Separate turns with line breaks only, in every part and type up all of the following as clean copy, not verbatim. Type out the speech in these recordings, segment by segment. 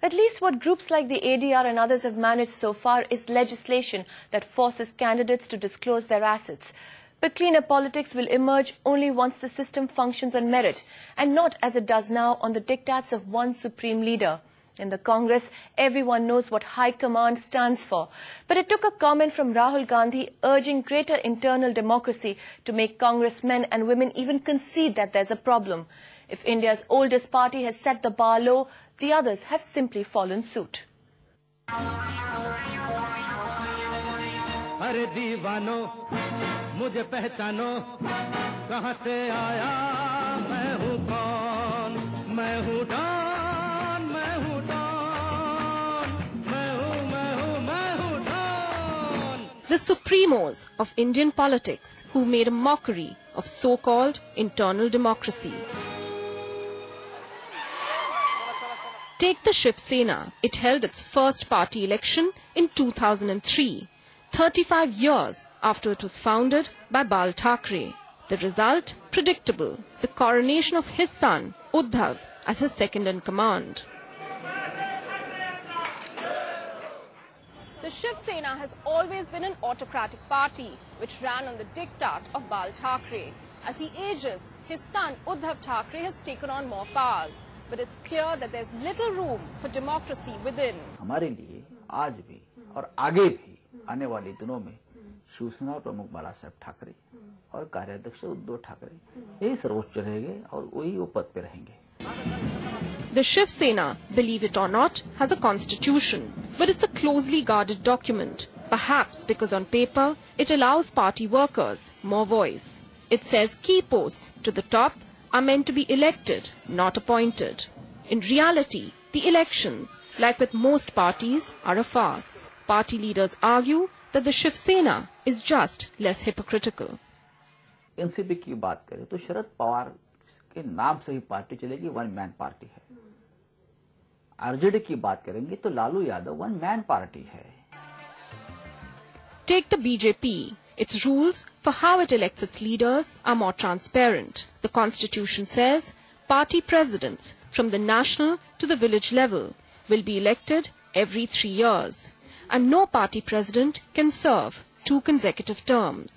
At least what groups like the ADR and others have managed so far is legislation that forces candidates to disclose their assets. But cleaner politics will emerge only once the system functions on merit and not as it does now on the diktats of one supreme leader. In the Congress, everyone knows what High Command stands for. But it took a comment from Rahul Gandhi urging greater internal democracy to make congressmen and women even concede that there's a problem. If India's oldest party has set the bar low, the others have simply fallen suit.
अरे दीवानो मुझे पहचानो कहां से आया मैं हूं कौन मैं हूं डॉन मैं हूं डॉन मैं हूं don.
The supremos of Indian politics who made a mockery of so-called internal democracy. Take the Shiv Sena. It held its first party election in 2003. 35 years after it was founded by Bal Thackeray. The result? Predictable. The coronation of his son, Uddhav, as his second in command. The Shiv Sena has always been an autocratic party, which ran on the diktat of Bal Thackeray. As he ages, his son, Uddhav Thackeray, has taken on more powers. But it's clear that there's little room for democracy within.
हमारे लिए आज भी और आगे भी आने वाले दिनों में शिवसेना प्रमुख बाला साहब ठाकरे और कार्याध्यक्ष उद्धव ठाकरे यही सर्वोच्च रहेंगे और वही वो पद पे रहेंगे.
The Shiv Sena, believe it or not, has a constitution, but it's a closely guarded document. Perhaps because on paper it allows party workers more voice. It says key posts to the top are meant to be elected, not appointed. In reality, the elections, like with most parties, are a farce. Party leaders argue that the Shiv Sena is just less hypocritical.
NCP की बात करें तो शरद पवार के नाम से ही party चलेगी, one man party है. RJD की बात करेंगे तो Lalu Yadav one man party है.
Take the BJP. Its rules for how it elects its leaders are more transparent. The constitution says party presidents from the national to the village level will be elected every 3 years, and no party president can serve 2 consecutive terms.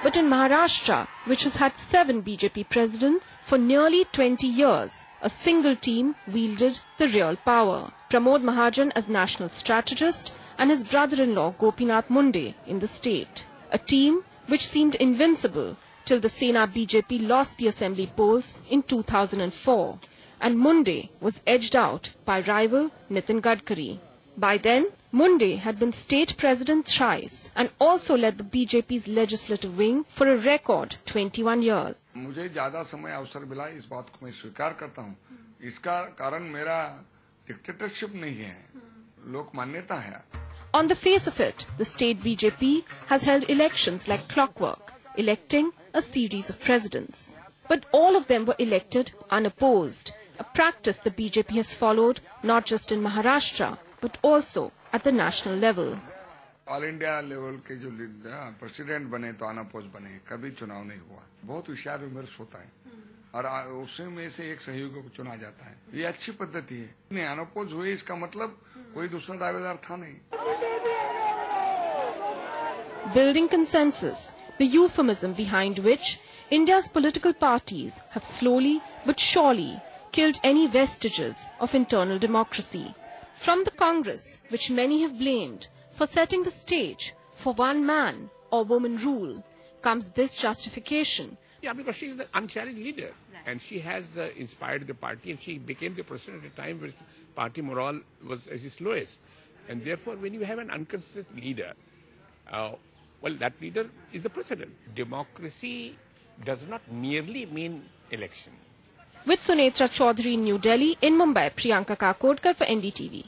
But in Maharashtra, which has had 7 BJP presidents for nearly 20 years, a single team wielded the real power. Pramod Mahajan as national strategist and his brother-in-law Gopinath Munde in the state. A team which seemed invincible till the Sena BJP lost the assembly polls in 2004 and Munde was edged out by rival Nitin Gadkari. By then, Munde had been state president thrice and also led the BJP's legislative wing for a record 21 years.
मुझे ज्यादा समय अवसर मिला, इस बात को मैं स्वीकार करता हूँ. इसका कारण मेरा डिक्टेटरशिप नहीं है, लोक मान्यता है.
On the face of it, the state BJP has held elections like clockwork, electing a series of presidents. But all of them were elected unopposed, a practice the BJP has followed not just in Maharashtra, but also at the national level.
All India level के जो president बने तो unopposed बने, कभी चुनाव नहीं हुआ. बहुत विचार विमर्श होता है और उसमें से एक सहयोगी को चुना जाता है. ये अच्छी पद्धति है. नहीं अनअपोज हुए इसका मतलब कोई दूसरा दावेदार था नहीं.
Building consensus, the euphemism behind which India's political parties have slowly but surely killed any vestiges of internal democracy. From the Congress, which many have blamed for setting the stage for one man or woman rule, comes this justification.
Yeah, because she is the unchallenged leader, and she has inspired the party, and she became the president at a time where party morale was at its lowest. And therefore, when you have an inconsistent leader, well, that leader is the president. Democracy does not merely mean election.
With Sunetra Chaudhary in New Delhi, in Mumbai, Priyanka Kakodkar for NDTV.